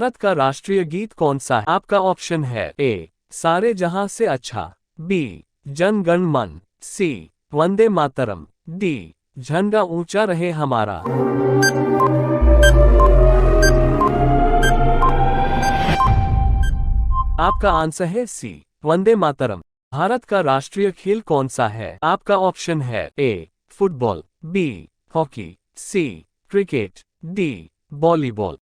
भारत का राष्ट्रीय गीत कौन सा है? आपका ऑप्शन है ए सारे जहां से अच्छा, बी जन गण मन, सी वंदे मातरम, डी झंडा ऊंचा रहे हमारा। आपका आंसर है सी वंदे मातरम। भारत का राष्ट्रीय खेल कौन सा है? आपका ऑप्शन है ए फुटबॉल, बी हॉकी, सी क्रिकेट, डी वॉलीबॉल।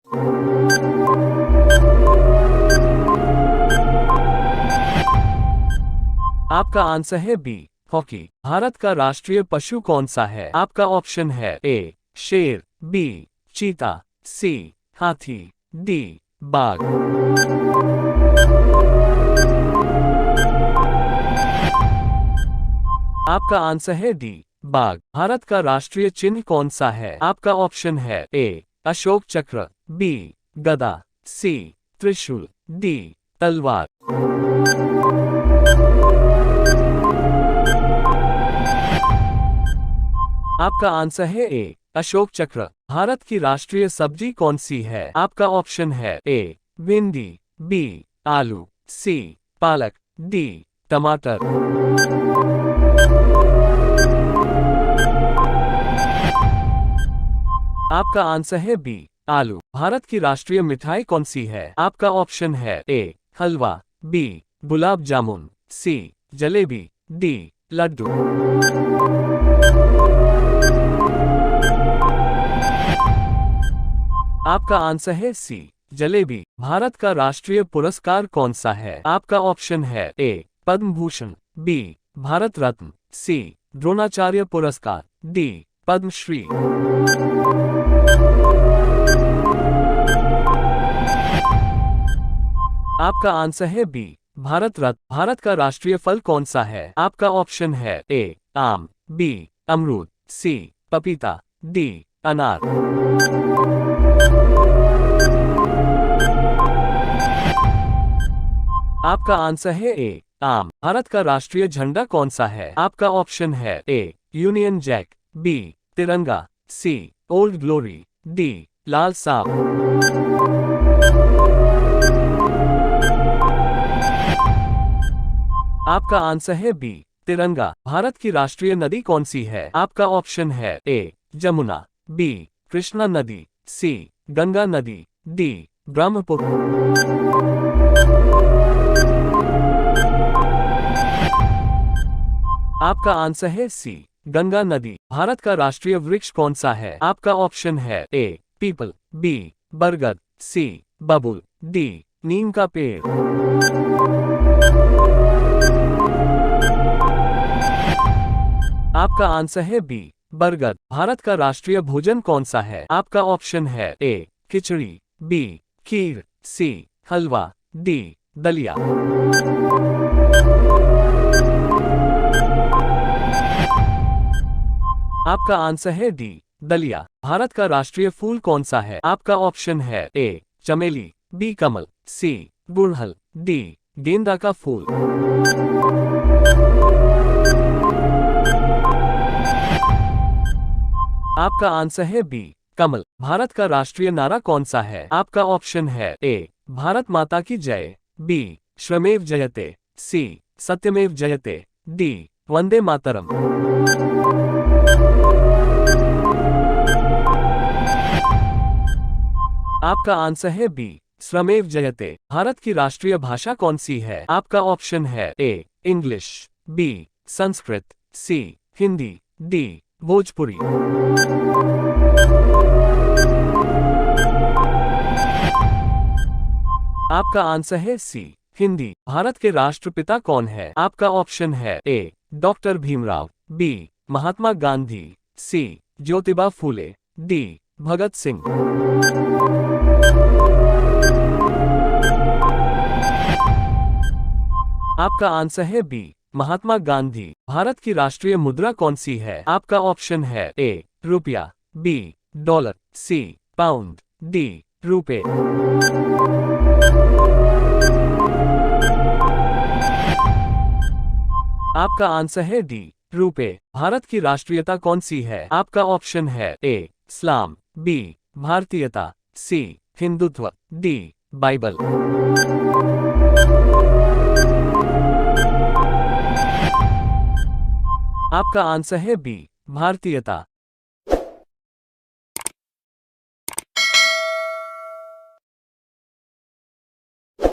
आपका आंसर है बी हॉकी। भारत का राष्ट्रीय पशु कौन सा है? आपका ऑप्शन है ए शेर, बी चीता, सी हाथी, डी बाघ। आपका आंसर है डी बाघ। भारत का राष्ट्रीय चिन्ह कौन सा है? आपका ऑप्शन है ए अशोक चक्र, बी गदा, सी त्रिशूल, डी तलवार। आपका आंसर है ए अशोक चक्र। भारत की राष्ट्रीय सब्जी कौन सी है? आपका ऑप्शन है ए भिंडी, बी आलू, सी पालक, डी टमाटर। आपका आंसर है बी आलू। भारत की राष्ट्रीय मिठाई कौन सी है? आपका ऑप्शन है ए हलवा, बी गुलाब जामुन, सी जलेबी, डी लड्डू। आपका आंसर है सी जलेबी। भारत का राष्ट्रीय पुरस्कार कौन सा है? आपका ऑप्शन है ए पद्म भूषण, बी भारत रत्न, सी द्रोणाचार्य पुरस्कार, डी पद्मश्री। आपका आंसर है बी भारत रत्न। भारत का राष्ट्रीय फल कौन सा है? आपका ऑप्शन है ए आम, बी अमरूद, सी पपीता, डी अनार। आपका आंसर है ए आम। भारत का राष्ट्रीय झंडा कौन सा है? आपका ऑप्शन है ए यूनियन जैक, बी तिरंगा, सी ओल्ड ग्लोरी, डी लाल साब। आपका आंसर है बी तिरंगा। भारत की राष्ट्रीय नदी कौन सी है? आपका ऑप्शन है ए जमुना, बी कृष्णा नदी, सी गंगा नदी, डी ब्रह्मपुत्र। आपका आंसर है सी गंगा नदी। भारत का राष्ट्रीय वृक्ष कौन सा है? आपका ऑप्शन है ए पीपल, बी बरगद, सी बबूल, डी नीम का पेड़। आपका आंसर है बी बरगद। भारत का राष्ट्रीय भोजन कौन सा है? आपका ऑप्शन है ए खिचड़ी, बी खीर, सी हलवा, डी दलिया। आपका आंसर है डी दलिया। भारत का राष्ट्रीय फूल कौन सा है? आपका ऑप्शन है ए चमेली, बी कमल, सी गुड़हल, डी गेंदा का फूल। आपका आंसर है बी कमल। भारत का राष्ट्रीय नारा कौन सा है? आपका ऑप्शन है ए भारत माता की जय, बी श्रमेव जयते, सी सत्यमेव जयते, डी वंदे मातरम। आपका आंसर है बी श्रमेव जयते। भारत की राष्ट्रीय भाषा कौन सी है? आपका ऑप्शन है ए इंग्लिश, बी संस्कृत, सी हिंदी, डी भोजपुरी। आपका आंसर है सी हिंदी। भारत के राष्ट्रपिता कौन है? आपका ऑप्शन है ए डॉक्टर भीमराव, बी महात्मा गांधी, सी ज्योतिबा फूले, डी भगत सिंह। आपका आंसर है बी महात्मा गांधी। भारत की राष्ट्रीय मुद्रा कौन सी है? आपका ऑप्शन है ए रुपया, बी डॉलर, सी पाउंड, डी रुपए। आपका आंसर है डी रुपए। भारत की राष्ट्रीयता कौन सी है? आपका ऑप्शन है ए इस्लाम, बी भारतीयता, सी हिंदुत्व, डी बाइबल। आपका आंसर है बी भारतीयता।